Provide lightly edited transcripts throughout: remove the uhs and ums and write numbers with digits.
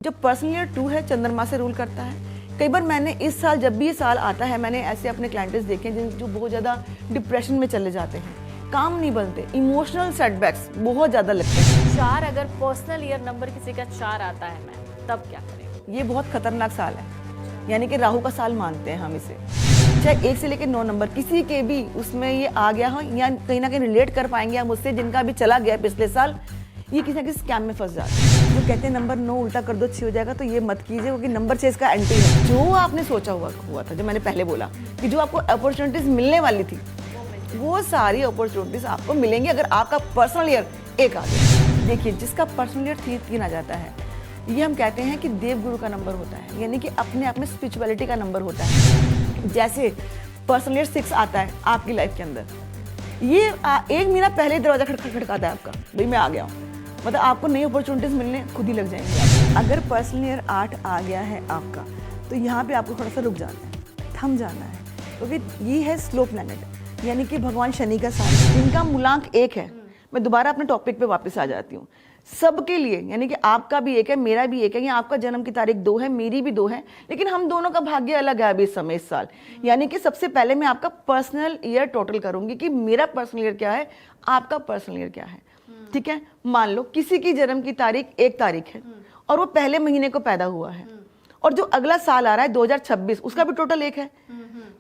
जो personal year 2 है चंद्रमा से रूल करता है। कई बार मैंने इस साल जब भी ये साल आता है मैंने ऐसे अपने क्लाइंट्स देखे हैं जो बहुत ज़्यादा डिप्रेशन में चले जाते हैं, काम नहीं बनते, इमोशनल सेटबैक्स बहुत ज़्यादा लगते हैं। 4 अगर पर्सनल ईयर नंबर किसी का 4 आता है मैम तब क्या करें? ये बहुत खतरनाक साल है, यानी कि राहु का साल मानते हैं हम इसे। चाहे 1 से लेकर 9 नंबर किसी के भी उसमें ये आ गया हो या कहीं ना कहीं रिलेट कर पाएंगे हम उससे, जिनका भी चला गया पिछले साल, ये किसी ना किसी स्कैम में फंस जाते हैं। जो कहते हैं नंबर 9 उल्टा कर दो 6 हो जाएगा, तो ये मत कीजिए क्योंकि नंबर 6 इसका एंटी है। जो आपने सोचा हुआ था, जो मैंने पहले बोला कि जो आपको अपॉर्चुनिटीज मिलने वाली थी वो सारी अपॉर्चुनिटीज आपको मिलेंगी अगर आपका पर्सनल ईयर 1 आ गया। देखिए, जिसका पर्सनल ईयर 3 आ जाता है, ये हम कहते हैं कि देवगुरु का नंबर होता है, यानी कि अपने आप में स्पिरिचुअलिटी का नंबर होता है। जैसे पर्सनल ईयर 6 आता है आपकी लाइफ के अंदर, ये 1 महीना पहले दरवाजा खटखटाता है आपका, भाई मैं आ गया हूँ, मतलब आपको नई अपॉर्चुनिटीज मिलने खुद ही लग जाएंगे। अगर पर्सनल ईयर 8 आ गया है आपका, तो यहाँ पे आपको थोड़ा सा रुक जाना है, थम जाना है, क्योंकि ये है स्लो प्लैनेट, यानी कि भगवान शनि का साल, जिनका मूलांक 1 है। मैं दोबारा अपने टॉपिक पे वापस आ जाती हूँ। सबके लिए, यानी कि आपका भी 1 है, मेरा भी 1 है, या आपका जन्म की तारीख 2 है, मेरी भी 2 है, लेकिन हम दोनों का भाग्य अलग है अभी इस समय, इस साल। यानी कि सबसे पहले मैं आपका पर्सनल ईयर टोटल करूंगी कि मेरा पर्सनल ईयर क्या है, आपका पर्सनल ईयर क्या है। ठीक है, मान लो किसी की जन्म की तारीख 1 तारीख है और वो पहले महीने को पैदा हुआ है, और जो अगला साल आ रहा है 2026, उसका भी टोटल 1 है।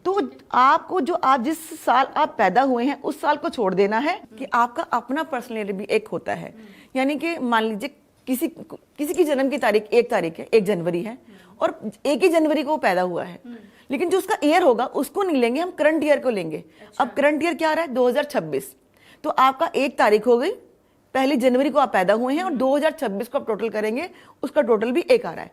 तो आपको जो आप जिस साल आप पैदा हुए हैं उस साल को छोड़ देना है कि आपका अपना पर्सनल ईयर भी 1 होता है। यानी कि मान लीजिए किसी की जन्म की तारीख 1 तारीख है, 1 जनवरी है, और 1 ही जनवरी को वो पैदा हुआ है, लेकिन जो उसका ईयर होगा उसको नहीं लेंगे, हम करंट ईयर को लेंगे। अब करंट ईयर क्या आ रहा है, 2026, तो आपका 1 तारीख हो गई, पहली जनवरी को आप पैदा हुए हैं, और 2026 को आप टोटल करेंगे, उसका टोटल भी 1 आ रहा है।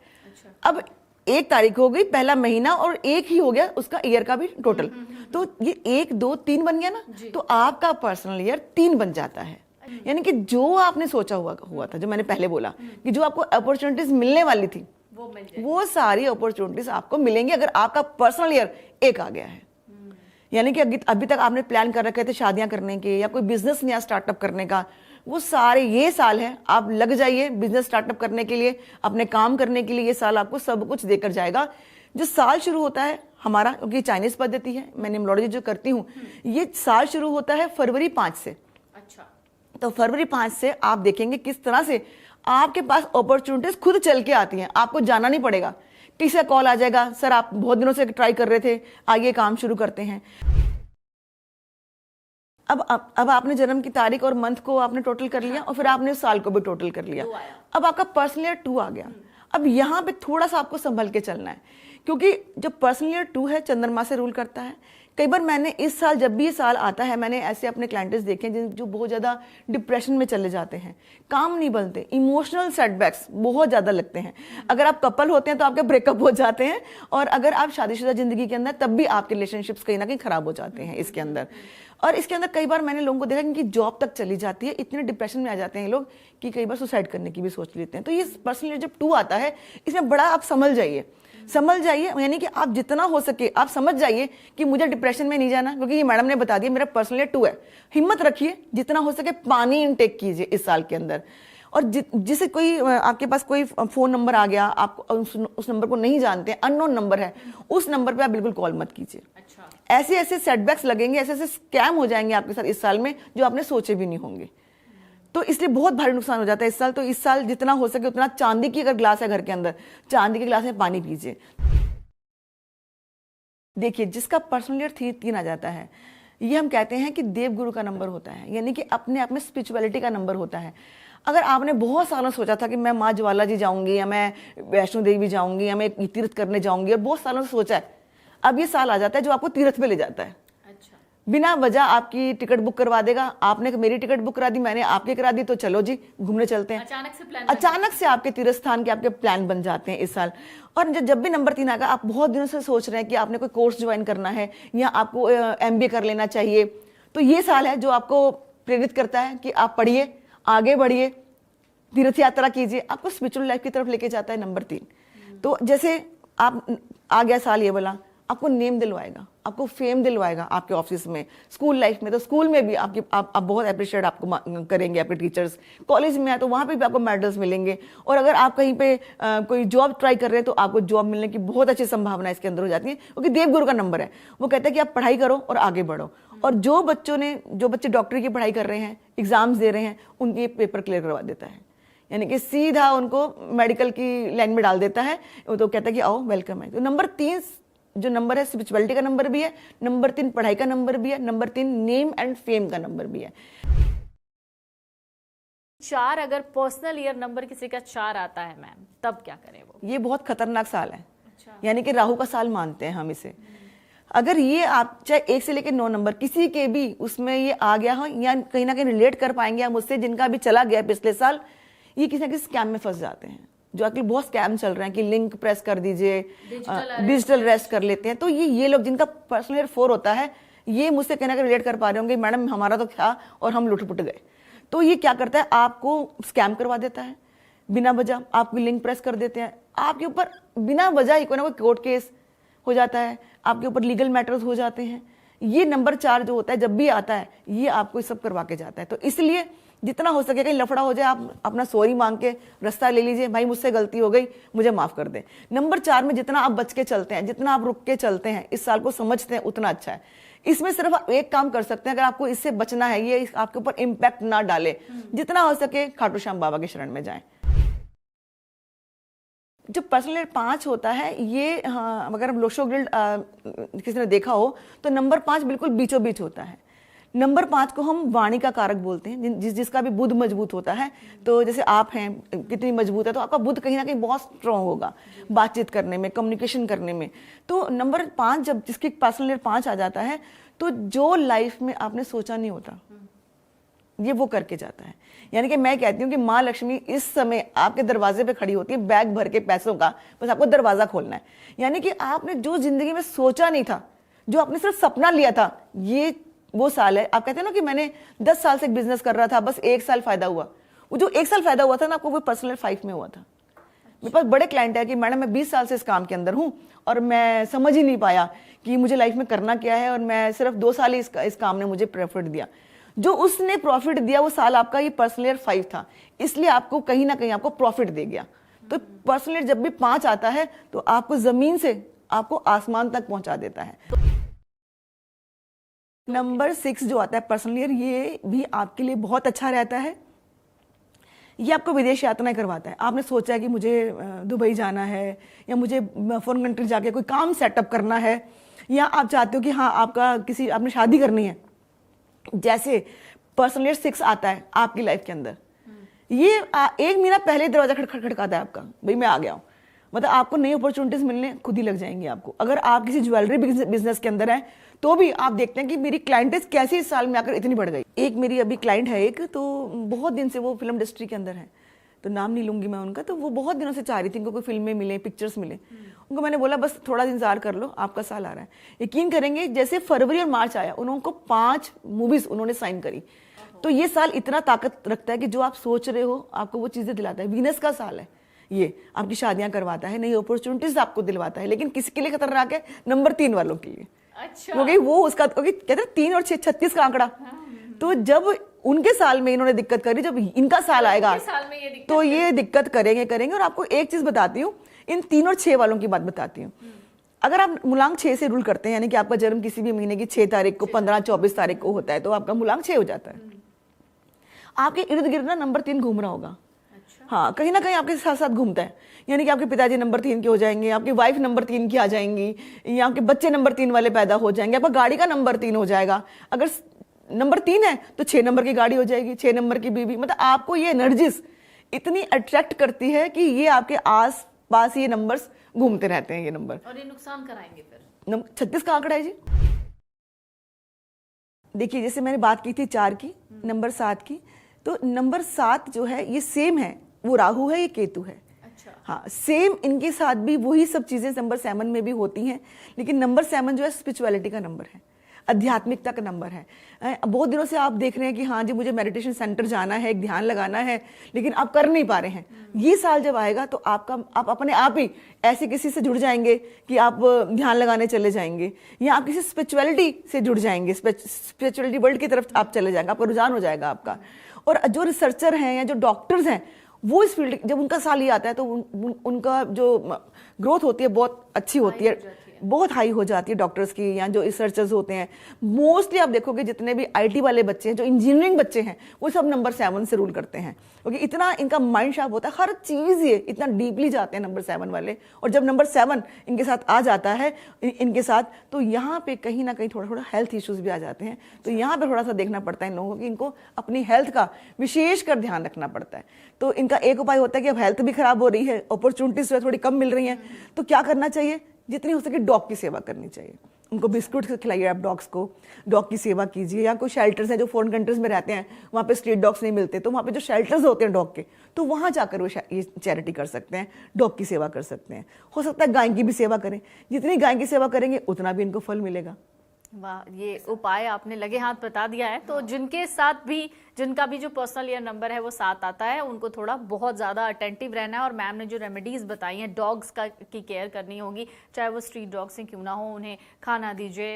अब 1 तारीख हो गई, पहला महीना, और 1 ही हो गया उसका ईयर का भी टोटल, तो ये 1 2 3 बन गया ना, तो आपका पर्सनल ईयर 3 बन जाता है। यानी कि जो आपने सोचा हुआ था, जो मैंने पहले बोला कि जो आपको अपॉर्चुनिटीज मिलने वाली थी वो सारी अपॉर्चुनिटीज आपको मिलेंगी अगर आपका पर्सनल ईयर 1 आ गया है। यानी कि अभी तक आपने प्लान कर रखे थे शादियां करने के या कोई बिजनेस नया स्टार्टअप करने का, वो सारे ये साल है, आप लग जाइए बिजनेस स्टार्टअप करने के लिए, अपने काम करने के लिए। ये साल आपको सब कुछ देकर जाएगा। जो साल शुरू होता है हमारा, क्योंकि चाइनीज पद्धति है, मैं न्यूमरोलॉजी जो करती हूँ, ये साल शुरू होता है फरवरी 5 से। अच्छा, तो फरवरी 5 से आप देखेंगे किस तरह से आपके पास अपॉर्चुनिटीज खुद चल के आती हैं, आपको जाना नहीं पड़ेगा। किसी का कॉल आ जाएगा, सर आप बहुत दिनों से ट्राई कर रहे थे, आइए काम शुरू करते हैं। अब आपने जन्म की तारीख और मंथ को आपने टोटल कर लिया, और फिर आपने साल को भी टोटल कर लिया। अब आपका पर्सनल ईयर 2 आ गया। अब यहाँ पे थोड़ा सा आपको संभल के चलना है, क्योंकि जो पर्सनल ईयर 2 है चंद्रमा से रूल करता है। कई बार मैंने इस साल जब भी ये साल आता है मैंने ऐसे अपने क्लाइंट्स देखे हैं जो बहुत ज़्यादा डिप्रेशन में चले जाते हैं, काम नहीं बनते, इमोशनल सेटबैक्स बहुत ज़्यादा लगते हैं। अगर आप कपल होते हैं तो आपके ब्रेकअप हो जाते हैं, और अगर आप शादीशुदा जिंदगी के अंदर तब भी आपके रिलेशनशिप्स कहीं ना कहीं खराब हो जाते हैं इसके अंदर। और इसके अंदर कई बार मैंने लोगों को देखा कि जॉब तक चली जाती है, इतने डिप्रेशन में आ जाते हैं लोग कि कई बार सुसाइड करने की भी सोच लेते हैं। तो ये पर्सनल ईयर जब 2 आता है, इसमें बड़ा आप समझ जाइए, यानी कि आप जितना हो सके आप समझ जाइए कि मुझे डिप्रेशन में नहीं जाना, क्योंकि ये मैडम ने बता दिया मेरा पर्सनल ईयर 2 है। हिम्मत रखिए, जितना हो सके पानी इनटेक कीजिए इस साल के अंदर। और जिसे कोई आपके पास कोई फोन नंबर आ गया, आप उस नंबर को नहीं जानते, अननोन नंबर है, उस नंबर पे आप बिल्कुल कॉल मत कीजिए। अच्छा। ऐसे ऐसे सेटबैक्स लगेंगे, ऐसे ऐसे स्कैम हो जाएंगे आपके साथ इस साल में जो आपने सोचे भी नहीं होंगे। तो इसलिए बहुत भारी नुकसान हो जाता है इस साल। तो इस साल जितना हो सके उतना चांदी की अगर ग्लास है घर के अंदर, चांदी के ग्लास में पानी पीजिए। देखिए, जिसका पर्सनल ईयर 3 आ जाता है, ये हम कहते हैं कि देवगुरु का नंबर होता है, यानी कि अपने आप में स्पिरिचुअलिटी का नंबर होता है। अगर आपने बहुत सालों सोचा था कि मैं माँ ज्वाला जी जाऊंगी, या मैं वैष्णो देवी जाऊंगी, या मैं तीर्थ करने जाऊंगी, और बहुत सालों से सोचा है, अब ये साल आ जाता है जो आपको तीर्थ पे ले जाता है। अच्छा। बिना वजह आपकी टिकट बुक करवा देगा। आपने मेरी टिकट बुक करा दी, मैंने आपकी करा दी, तो चलो जी घूमने चलते हैं। अचानक से आपके तीर्थ स्थान के आपके प्लान बन जाते हैं इस साल। और जब भी नंबर 3 आएगा, आप बहुत दिनों से सोच रहे हैं कि आपने कोई कोर्स ज्वाइन करना है या आपको MBA कर लेना चाहिए, तो ये साल है जो आपको प्रेरित करता है कि आप पढ़िए, आगे बढ़िए, तीर्थ यात्रा कीजिए, आपको स्पिरिचुअल लाइफ की तरफ लेके जाता है नंबर 3। तो जैसे आप आ गया साल ये वाला, आपको नेम दिलवाएगा, आपको फेम दिलवाएगा आपके ऑफिस में, स्कूल लाइफ में तो स्कूल में भी आप बहुत अप्रिशिएट आपको करेंगे आपके टीचर्स, कॉलेज में है तो वहाँ पे भी आपको मेडल्स मिलेंगे, और अगर आप कहीं पे कोई जॉब ट्राई कर रहे हैं तो आपको जॉब मिलने की बहुत अच्छी संभावना इसके अंदर हो जाती है, क्योंकि देवगुरु का नंबर है। वो कहता है कि आप पढ़ाई करो और आगे बढ़ो, और जो बच्चे डॉक्टरी की पढ़ाई कर रहे हैं, एग्जाम्स दे रहे हैं, उनके पेपर क्लियर करवा देता है, यानी कि सीधा उनको मेडिकल की लाइन में डाल देता है। वो तो कहता है कि आओ वेलकम है। तो नंबर 3 जो नंबर है स्पिरिचुअलिटी का नंबर भी है, नंबर 3 पढ़ाई का नंबर भी है, नंबर 3 नेम एंड फेम का नंबर भी है। 4 अगर पर्सनल ईयर नंबर किसी का 4 आता है मैम, तब क्या करें वो? ये बहुत खतरनाक साल है। अच्छा। यानी कि राहु का साल मानते हैं हम इसे। अगर ये आप चाहे 1 से लेकर 9 नंबर किसी के भी उसमें ये आ गया हो, या कहीं ना कहीं रिलेट कर पाएंगे आप मुझसे, जिनका भी चला गया पिछले साल, ये किसी ना किसी स्कैम में फंस जाते हैं। जो आजकल बहुत स्कैम चल रहे हैं कि लिंक प्रेस कर दीजिए, डिजिटल अरेस्ट कर लेते हैं। तो ये लोग जिनका पर्सनल 4 होता है, ये मुझसे कहना कि रिलेट कर पा रहे होंगे, मैडम हमारा तो क्या और हम लुट-पुट गए। तो ये क्या करता है, आपको स्कैम करवा देता है बिना वजह, आपकी लिंक प्रेस कर देते हैं, आपके ऊपर बिना वजह ही कोई ना कोई कोर्ट केस हो जाता है, आपके ऊपर लीगल मैटर्स हो जाते हैं। ये नंबर 4 जो होता है जब भी आता है, ये आपको सब करवा के जाता है। तो इसलिए जितना हो सके, कहीं लफड़ा हो जाए, आप अपना सॉरी मांग के रास्ता ले लीजिए, भाई मुझसे गलती हो गई, मुझे माफ कर दे। नंबर 4 में जितना आप बच के चलते हैं, जितना आप रुक के चलते हैं, इस साल को समझते हैं, उतना अच्छा है। इसमें सिर्फ आप एक काम कर सकते हैं, अगर आपको इससे बचना है, ये आपके ऊपर इम्पैक्ट ना डाले, जितना हो सके खाटू श्याम बाबा के शरण में जाएं। जो पर्सनल 5 होता है, ये हाँ, अगर हम लोशो गिल्ड किसी ने देखा हो तो नंबर 5 बिल्कुल बीचों बीच होता है। नंबर 5 को हम वाणी का कारक बोलते हैं, जिसका भी बुध मजबूत होता है। तो जैसे आप हैं, कितनी मजबूत है, तो आपका बुध कहीं ना कहीं बहुत स्ट्रांग होगा बातचीत करने में, कम्युनिकेशन करने में। तो नंबर 5 जब जिसकी पर्सनल 5 आ जाता है, तो जो लाइफ में आपने सोचा नहीं होता, ये वो करके जाता है। यानी कि मैं कहती हूँ कि माँ लक्ष्मी इस समय आपके दरवाजे पे खड़ी होती है, बैग भर के पैसों का, बस आपको दरवाजा खोलना है। यानी कि आपने जो जिंदगी में सोचा नहीं था, जो आपने सिर्फ सपना लिया था, ये वो साल है। आप कहते हैं ना कि मैंने 10 साल से एक बिजनेस कर रहा था, बस 1 साल फायदा हुआ। वो जो 1 साल फायदा हुआ था ना, आपको वो पर्सनल 5 में हुआ था। मेरे पास बड़े क्लाइंट है कि मैडम मैं 20 साल से इस काम के अंदर हूँ और मैं समझ ही नहीं पाया कि मुझे लाइफ में करना क्या है, और मैं सिर्फ 2 साल ही इस काम ने मुझे प्रॉफिट दिया। जो उसने प्रॉफिट दिया वो साल आपका ये पर्सनल 5 था, इसलिए आपको कहीं ना कहीं आपको प्रॉफिट दे गया। तो पर्सनल जब भी 5 आता है तो आपको जमीन से आपको आसमान तक पहुंचा देता है। नंबर 6 जो आता है पर्सनल ईयर, ये भी आपके लिए बहुत अच्छा रहता है। ये आपको विदेश यात्राएं करवाता है। आपने सोचा है कि मुझे दुबई जाना है, या मुझे फॉरेन कंट्री जाके कोई काम सेटअप करना है, या आप चाहते हो कि हाँ आपने शादी करनी है, जैसे पर्सनल 6 आता है आपकी लाइफ के अंदर, ये 1 महीना पहले दरवाजा खटखटाता है आपका, भाई मैं आ गया हूँ। मतलब आपको नई अपॉर्चुनिटीज मिलने खुद ही लग जाएंगी आपको। अगर आप किसी ज्वेलरी बिजनेस के अंदर हैं, तो भी आप देखते हैं कि मेरी क्लाइंटेज कैसे इस साल में आकर इतनी बढ़ गई। एक मेरी अभी क्लाइंट है एक, तो बहुत दिन से वो फिल्म इंडस्ट्री के अंदर है, तो नाम नहीं लूंगी मैं उनका। तो वो बहुत दिनों से चाह रही थी, उनको कोई फिल्में मिले, पिक्चर्स मिले। उनको मैंने बोला बस थोड़ा इंतजार कर लो, आपका साल आ रहा है। यकीन करेंगे, जैसे फरवरी और मार्च आया, उनको 5 मूवीज उन्होंने साइन करी। तो ये साल इतना ताकत रखता है कि जो आप सोच रहे हो आपको वो चीजें दिलाता है। वीनस का साल है ये, आपकी शादियां करवाता है, नई अपॉर्चुनिटीज आपको दिलवाता है। लेकिन किसके लिए खतरनाक है? नंबर 3 वालों के लिए। अच्छा। क्योंकि वो उसका कहते हैं 3 और 6 36 का आंकड़ा। तो जब उनके साल में इन्होंने दिक्कत करी, जब इनका साल आएगा तो ये दिक्कत करेंगे। और आपको एक चीज बताती हूँ, इन 3 और 6 वालों की बात बताती हूँ। अगर आप मूलांक 6 से रूल करते हैं, यानी कि आपका जन्म किसी भी महीने की 6 तारीख को, 15, 24 तारीख को होता है, तो आपका मूलांक 6 हो जाता है। आपके इर्द गिर्द ना नंबर 3 घूम रहा होगा। हाँ, कहीं ना कहीं आपके साथ साथ घूमता है। यानी कि आपके पिताजी नंबर 3 के हो जाएंगे, आपकी वाइफ नंबर 3 की आ जाएंगी, या आपके बच्चे नंबर 3 वाले पैदा हो जाएंगे, आपका गाड़ी का नंबर 3 हो जाएगा। अगर नंबर 3 है तो 6 नंबर की गाड़ी हो जाएगी, 6 नंबर की बीवी। मतलब आपको ये एनर्जीज इतनी अट्रैक्ट करती है कि ये आपके आस पास ये नंबर्स घूमते रहते हैं, ये नंबर। और ये नुकसान कराएंगे फिर। 36 का आंकड़ा है जी। देखिए, जैसे मैंने बात की थी 4 की, नंबर 7 की, तो नंबर 7 जो है ये सेम है, वो राहु है, ये केतु है। अच्छा। हाँ, सेम इनके साथ भी वही सब चीजें नंबर 7 में भी होती हैं। लेकिन नंबर 7 जो है स्पिरिचुअलिटी का नंबर है। आध्यात्मिकता का नंबर है। बहुत दिनों से आप देख रहे हैं कि हाँ जी मुझे मेडिटेशन सेंटर जाना है, एक ध्यान लगाना है, लेकिन आप कर नहीं पा रहे हैं। ये साल जब आएगा तो आप अपने आप ही ऐसे किसी से जुड़ जाएंगे कि आप ध्यान लगाने चले जाएंगे, या आप किसी स्पिरिचुअलिटी से जुड़ जाएंगे, स्पिरिचुअलिटी वर्ल्ड की तरफ आप चले जाएंगे, आपका रुझान हो जाएगा आपका। और जो रिसर्चर हैं या जो डॉक्टर्स हैं वो इस फील्ड, जब उनका साल ये आता है तो उनका जो ग्रोथ होती है बहुत अच्छी होती है, बहुत हाई हो जाती है डॉक्टर्स की, या जो रिसर्चर्स होते हैं। मोस्टली आप देखोगे जितने भी आईटी वाले बच्चे हैं, जो इंजीनियरिंग बच्चे हैं, वो सब नंबर 7 से रूल करते हैं, क्योंकि इतना इनका माइंड शार्प होता है, हर चीज़ ये इतना डीपली जाते हैं नंबर 7 वाले। और जब नंबर 7 इनके साथ आ जाता है इनके साथ, तो यहाँ पे कहीं ना कहीं थोड़ा थोड़ा हेल्थ इश्यूज भी आ जाते हैं। तो यहाँ पे थोड़ा सा देखना पड़ता है इन लोगों को कि इनको अपनी हेल्थ का विशेष कर ध्यान रखना पड़ता है। तो इनका एक उपाय होता है कि अब हेल्थ भी खराब हो रही है, अपॉर्चुनिटीज थोड़ी कम मिल रही हैं, तो क्या करना चाहिए? जितनी हो सके डॉग की सेवा करनी चाहिए। उनको बिस्कुट खिलाइए आप डॉग्स को, डॉग की सेवा कीजिए। या कोई शेल्टर्स हैं जो फॉरेन कंट्रीज में रहते हैं, वहाँ पे स्ट्रीट डॉग्स नहीं मिलते, तो वहाँ पे जो शेल्टर्स होते हैं डॉग के, तो वहाँ जाकर वो ये चैरिटी कर सकते हैं, डॉग की सेवा कर सकते हैं। हो सकता है गाय की भी सेवा करें, जितनी गाय की सेवा करेंगे उतना भी इनको फल मिलेगा। वाह, ये उपाय आपने लगे हाथ बता दिया है। तो जिनके साथ भी, जिनका भी जो पर्सनल ईयर नंबर है वो 7 आता है, उनको थोड़ा बहुत ज़्यादा अटेंटिव रहना है। और मैम ने जो रेमेडीज़ बताई हैं, डॉग्स की केयर करनी होगी, चाहे वो स्ट्रीट डॉग्स ही क्यों ना हो, उन्हें खाना दीजिए,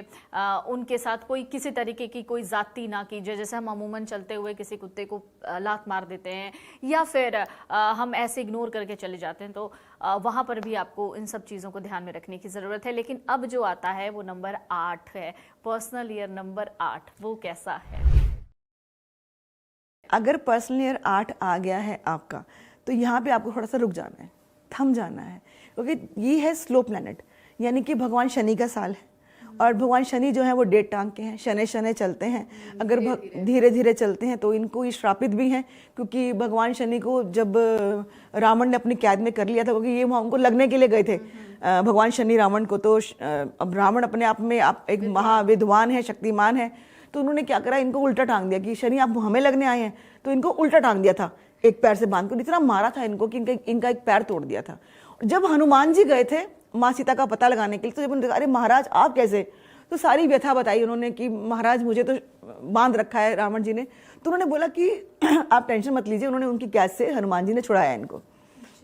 उनके साथ कोई किसी तरीके की कोई ज़्यादती ना कीजिए। जैसे हम अमूमन चलते हुए किसी कुत्ते को लात मार देते हैं, या फिर हम ऐसे इग्नोर करके चले जाते हैं, तो वहाँ पर भी आपको इन सब चीज़ों को ध्यान में रखने की ज़रूरत है। लेकिन अब जो आता है वो नंबर 8 है, पर्सनल ईयर नंबर 8, वो कैसा है? अगर पर्सनल ईयर 8 आ गया है आपका, तो यहाँ पे आपको थोड़ा सा रुक जाना है, थम जाना है, क्योंकि ये है स्लो प्लैनेट, यानी कि भगवान शनि का साल है। और भगवान शनि जो है वो 1.5 टांग के हैं, शनि शनि चलते हैं। अगर धीरे धीरे चलते हैं तो इनको ये श्रापित भी हैं, क्योंकि भगवान शनि को जब रावण ने अपनी कैद में कर लिया था, क्योंकि ये वहाँ उनको लगने के लिए गए थे भगवान शनि रावण को। तो अब रावण अपने आप में एक महाविद्वान है, शक्तिमान है, तो उन्होंने क्या करा, इनको उल्टा टांग दिया कि शनि आप हमें लगने आए हैं, तो इनको उल्टा टांग दिया था, एक पैर से बांध कर इतना मारा था इनको कि इनका एक पैर तोड़ दिया था। जब हनुमान जी गए थे माँ सीता का पता लगाने के लिए, तो जब उन्होंने देखा अरे महाराज आप कैसे, तो सारी व्यथा बताई उन्होंने कि महाराज मुझे तो बांध रखा है रावण जी ने। तो उन्होंने बोला कि आप टेंशन मत लीजिए। उन्होंने उनकी कैद से हनुमान जी ने छुड़ाया, इनको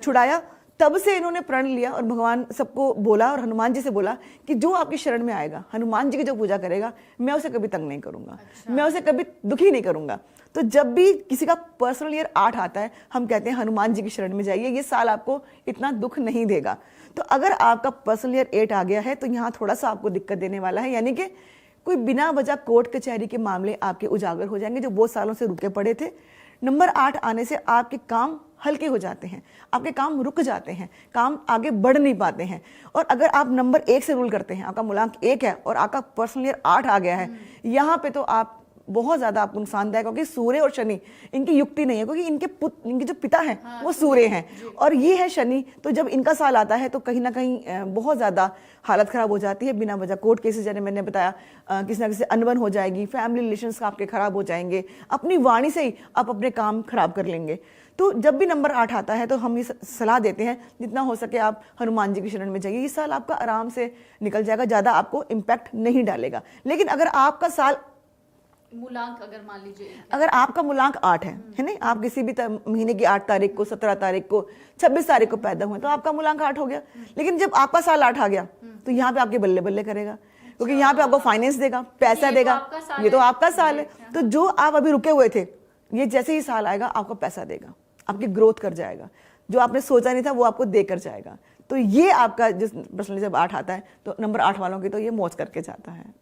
छुड़ाया। तब से इन्होंने प्रण लिया और भगवान सबको बोला और हनुमान जी से बोला कि जो आपकी शरण में आएगा, हनुमान जी की जो पूजा करेगा, मैं उसे कभी तंग नहीं करूंगा, मैं उसे कभी दुखी नहीं करूंगा। तो जब भी किसी का पर्सनल ईयर 8 आता है, हम कहते हैं हनुमान जी की शरण में जाइए, ये साल आपको इतना दुख नहीं देगा। तो अगर आपका पर्सनल ईयर 8 आ गया है तो यहाँ थोड़ा सा आपको दिक्कत देने वाला है, यानी कि कोई बिना वजह कोर्ट कचहरी के मामले आपके उजागर हो जाएंगे जो बहुत सालों से रुके पड़े थे। नंबर 8 आने से आपके काम हल्के हो जाते हैं, आपके काम रुक जाते हैं, काम आगे बढ़ नहीं पाते हैं। और अगर आप नंबर 1 से रूल करते हैं, आपका मूलांक 1 है और आपका पर्सनल ईयर 8 आ गया है, यहाँ पे तो आप बहुत ज्यादा आपको नुकसानदायक, क्योंकि सूर्य और शनि इनकी युक्ति नहीं है, क्योंकि इनके जो पिता हैं वो सूर्य हैं और ये है शनि। तो जब इनका साल आता है तो कहीं ना कहीं बहुत ज्यादा हालत खराब हो जाती है, बिना वजह कोर्ट केसेस, जैसे मैंने बताया, किसी ना किसी अनबन हो जाएगी, फैमिली रिलेशंस आपके खराब हो जाएंगे, अपनी वाणी से ही आप अपने काम खराब कर लेंगे। तो जब भी नंबर 8 आता है तो हम ये सलाह देते हैं जितना हो सके आप हनुमान जी की शरण में जाइए। ये साल आपका आराम से निकल जाएगा, ज़्यादा आपको इम्पैक्ट नहीं डालेगा। लेकिन अगर आपका साल मूलांक, अगर मान लीजिए अगर आपका मूलांक 8 है नहीं, आप किसी भी महीने की 8 तारीख को, 17 तारीख को, 26 तारीख को पैदा हुए, तो आपका मूलांक 8 हो गया। लेकिन जब आपका साल 8 आ गया तो यहाँ पे आपके बल्ले बल्ले करेगा, क्योंकि यहाँ पे आपको फाइनेंस देगा, पैसा देगा, ये तो आपका साल है। तो जो आप अभी रुके हुए थे, ये जैसे ही साल आएगा आपको पैसा देगा, आपकी ग्रोथ कर जाएगा, जो आपने सोचा नहीं था वो आपको देकर जाएगा। तो ये आपका जिस पर्सनली जब 8 आता है तो नंबर 8 वालों की तो ये मौज करके जाता है।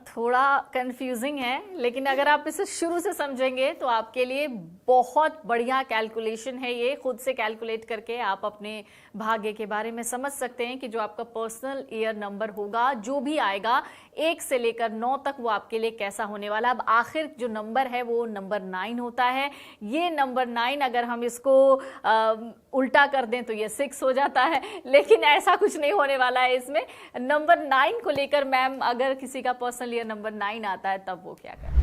थोड़ा कंफ्यूजिंग है, लेकिन अगर आप इसे शुरू से समझेंगे तो आपके लिए बहुत बढ़िया कैलकुलेशन है ये। खुद से कैलकुलेट करके आप अपने भाग्य के बारे में समझ सकते हैं कि जो आपका पर्सनल ईयर नंबर होगा, जो भी आएगा 1 से लेकर 9 तक, वो आपके लिए कैसा होने वाला। अब आखिर जो नंबर है वो नंबर 9 होता है। ये नंबर 9 अगर हम इसको उल्टा कर दें तो ये 6 हो जाता है, लेकिन ऐसा कुछ नहीं होने वाला है इसमें। नंबर 9 को लेकर मैम, अगर किसी का पर्सनल ईयर नंबर 9 आता है तब वो क्या करें?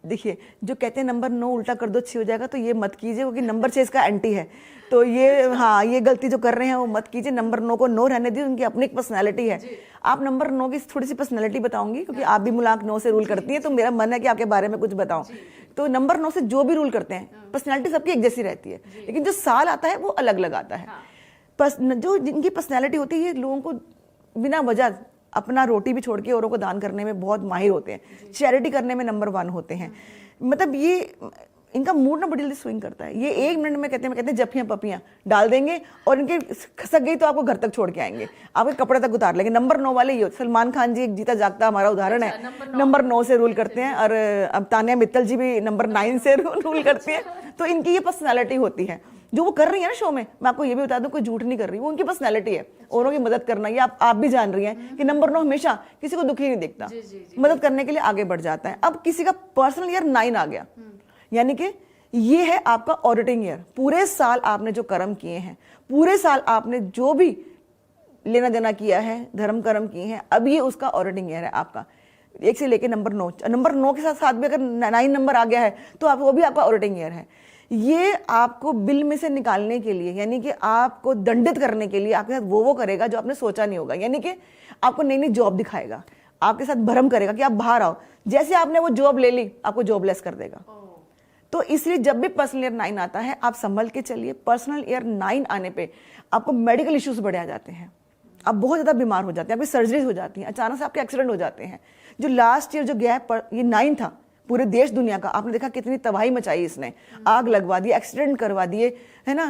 देखिए, जो कहते हैं नंबर 9 उल्टा कर दो 6 हो जाएगा, तो ये मत कीजिए, क्योंकि नंबर 6 इसका एंटी है। तो ये हाँ, ये गलती जो कर रहे हैं वो मत कीजिए। नंबर 9 को 9 रहने दीजिए, उनकी अपनी एक पर्सनैलिटी है। आप नंबर 9 की थोड़ी सी पर्सनैलिटी बताऊंगी, क्योंकि आप भी मुलाक 9 से रूल करती हैं, तो मेरा मन है कि आपके बारे में कुछ बताऊं। तो नंबर 9 से जो भी रूल करते हैं, पर्सनैलिटी सबकी एक जैसी रहती है, लेकिन जो साल आता है वो अलग अलग आता है। जो जिनकी पर्सनैलिटी होती है, ये लोगों को बिना वजह अपना रोटी भी छोड़ के औरों को दान करने में बहुत माहिर होते हैं, चैरिटी करने में नंबर 1 होते हैं। मतलब ये इनका मूड ना बड़ी जल्दी स्विंग करता है। ये 1 मिनट में कहते हैं जफियां पपियां डाल देंगे, और इनके खसक गई तो आपको घर तक छोड़ के आएंगे, आपके कपड़े तक उतार लेंगे। नंबर 9 वाले ये, सलमान खान जी एक जीता जागता हमारा उदाहरण है, नंबर 9 से रूल करते हैं। और अब तानिया मित्तल जी भी नंबर 9 से रूल करती हैं। तो इनकी ये पर्सनैलिटी होती है जो वो कर रही है ना शो में। मैं आपको ये भी बता दूं, कोई झूठ नहीं कर रही, वो उनकी पर्सनैलिटी है, औरों की मदद करना। ये आप भी जान रही हैं कि नंबर 9 हमेशा किसी को दुखी नहीं देखता, मदद करने के लिए आगे बढ़ जाता है। अब किसी का पर्सनल ईयर 9 आ गया, यानी कि ये है आपका ऑडिटिंग ईयर। पूरे साल आपने जो कर्म किए हैं, पूरे साल आपने जो भी लेना देना किया है, धर्म कर्म किए हैं, अब ये उसका ऑडिटिंग ईयर है आपका, 1 से लेके नंबर 9। नंबर 9 के साथ भी अगर 9 नंबर आ गया है तो वो भी आपका ऑडिटिंग ईयर है। ये आपको बिल में से निकालने के लिए, यानी कि आपको दंडित करने के लिए आपके साथ वो करेगा जो आपने सोचा नहीं होगा। यानी कि आपको नई नई जॉब दिखाएगा, आपके साथ भरम करेगा कि आप बाहर आओ। जैसे आपने वो जॉब ले ली, आपको जॉबलेस कर देगा। तो इसलिए जब भी पर्सनल ईयर 9 आता है, आप संभल के चलिए। पर्सनल ईयर 9 आने पे आपको मेडिकल इश्यूज बढ़ जाते हैं, आप बहुत ज़्यादा बीमार हो जाते हैं, आपकी सर्जरीज हो जाती हैं, अचानक से आपके एक्सीडेंट हो जाते हैं। जो लास्ट ईयर जो गया ये 9 था, पूरे देश दुनिया का, आपने देखा कितनी तबाही मचाई इसने, आग लगवा दी, एक्सीडेंट करवा दिए, है ना,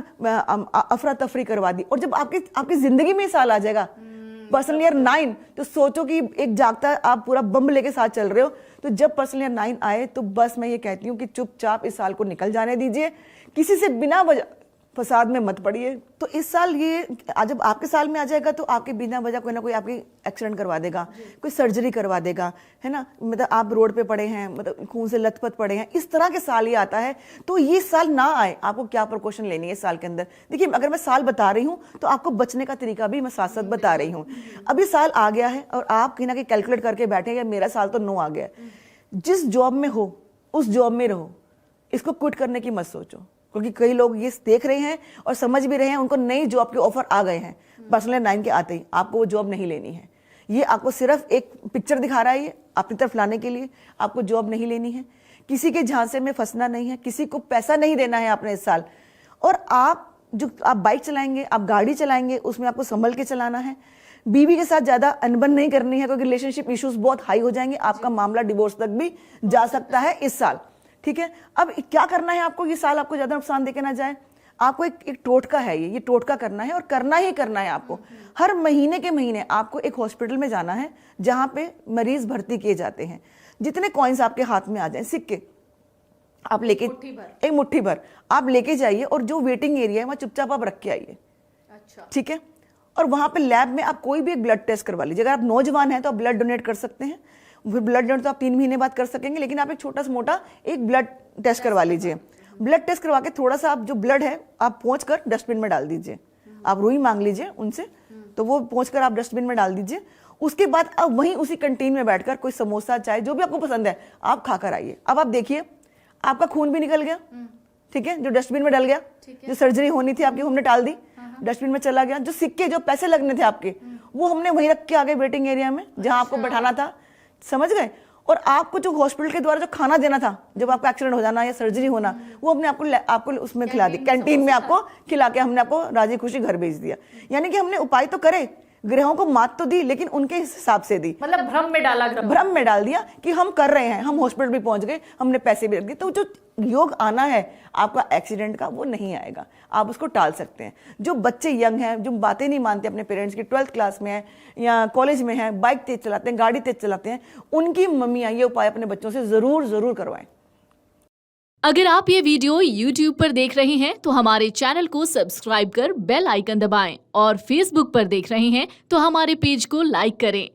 अफरा तफरी करवा दी। और जब आपकी जिंदगी में साल आ जाएगा पर्सनल ईयर 9, तो सोचो कि एक जागता आप पूरा बम लेके साथ चल रहे हो। तो जब पर्सनल ईयर 9 आए, तो बस मैं ये कहती हूँ कि चुपचाप इस साल को निकल जाने दीजिए, किसी से बिना वजह फसाद में मत पड़िए। तो इस साल ये जब आपके साल में आ जाएगा, तो आपके बिना वजह कोई ना कोई आपकी एक्सीडेंट करवा देगा, कोई सर्जरी करवा देगा, है ना, मतलब आप रोड पे पड़े हैं, मतलब खून से लथपथ पड़े हैं, इस तरह के साल ये आता है। तो ये साल ना आए, आपको क्या प्रिकॉशन लेनी है इस साल के अंदर। देखिए, अगर मैं साल बता रही हूँ तो आपको बचने का तरीका भी मैं साथ साथ बता रही हूँ। अब ये साल आ गया है और आप कहीं ना कहीं कैलकुलेट करके बैठे हैं, मेरा साल तो 9 आ गया। जिस जॉब में हो उस जॉब में रहो, इसको क्विट करने की मत सोचो, क्योंकि कई लोग ये देख रहे हैं और समझ भी रहे हैं, उनको नई जॉब के ऑफर आ गए हैं पर्सनल 9 के आते ही। आपको वो जॉब नहीं लेनी है, ये आपको सिर्फ एक पिक्चर दिखा रहा है, ये अपनी तरफ लाने के लिए। आपको जॉब नहीं लेनी है, किसी के झांसे में फंसना नहीं है, किसी को पैसा नहीं देना है आपने इस साल। और आप बाइक चलाएंगे, आप गाड़ी चलाएंगे, उसमें आपको संभल के चलाना है। बीवी के साथ ज्यादा अनबन नहीं करनी है, क्योंकि रिलेशनशिप इश्यूज बहुत हाई हो जाएंगे, आपका मामला डिवोर्स तक भी जा सकता है इस साल। ठीक है, अब क्या करना है आपको, ये साल आपको ज्यादा नुकसान देके ना जाए। आपको एक टोटका है, ये टोटका करना है, और करना ही करना है आपको। हर महीने के महीने आपको एक हॉस्पिटल में जाना है जहां पे मरीज भर्ती किए जाते हैं। जितने कॉइन्स आपके हाथ में आ जाए, सिक्के आप लेके, एक मुट्ठी भर आप लेके जाइए, और जो वेटिंग एरिया है वहां चुपचाप आप रख के आइए। अच्छा, ठीक है। और वहां पे लैब में आप कोई भी एक ब्लड टेस्ट करवा लीजिए। अगर आप नौजवान हैं तो आप ब्लड डोनेट कर सकते हैं, फिर ब्लड डोनेट तो आप 3 महीने बाद कर सकेंगे, लेकिन आप एक छोटा सा मोटा एक ब्लड टेस्ट करवा लीजिए। ब्लड टेस्ट करवा के थोड़ा सा आप जो ब्लड है आप पहुंच कर डस्टबिन में डाल दीजिए। आप रुई मांग लीजिए उनसे, तो वो पहुंच कर आप डस्टबिन में डाल दीजिए। उसके बाद अब वहीं उसी कैंटीन में बैठकर कोई समोसा, चाय, जो भी आपको पसंद है आप खा कर आइए। अब आप देखिए, आपका खून भी निकल गया, ठीक है, जो डस्टबिन में डल गया, जो सर्जरी होनी थी आपकी हमने टाल दी, डस्टबिन में चला गया। जो सिक्के, जो पैसे लगने थे आपके, वो हमने वहीं रख के आ गए वेटिंग एरिया में जहां आपको बैठाना था, समझ गए। और आपको जो हॉस्पिटल के द्वारा जो खाना देना था जब आपका एक्सीडेंट हो जाना या सर्जरी होना, वो हमने आपको उसमें खिला दी, कैंटीन में आपको खिला के हमने आपको राजी खुशी घर भेज दिया। यानी कि हमने उपाय तो करे, ग्रहों को मात तो दी, लेकिन उनके हिसाब से दी। मतलब भ्रम में डाला, भ्रम में डाल दिया कि हम कर रहे हैं, हम हॉस्पिटल भी पहुंच गए, हमने पैसे भी रख दिए। तो जो योग आना है आपका एक्सीडेंट का, वो नहीं आएगा, आप उसको टाल सकते हैं। जो बच्चे यंग हैं, जो बातें नहीं मानते अपने पेरेंट्स की, 12th क्लास में है या कॉलेज में है, बाइक तेज चलाते हैं, गाड़ी तेज चलाते हैं, उनकी मम्मियां ये उपाय अपने बच्चों से जरूर करवाएं। अगर आप ये वीडियो YouTube पर देख रहे हैं तो हमारे चैनल को सब्सक्राइब कर बेल आइकन दबाएं, और Facebook पर देख रहे हैं तो हमारे पेज को लाइक करें।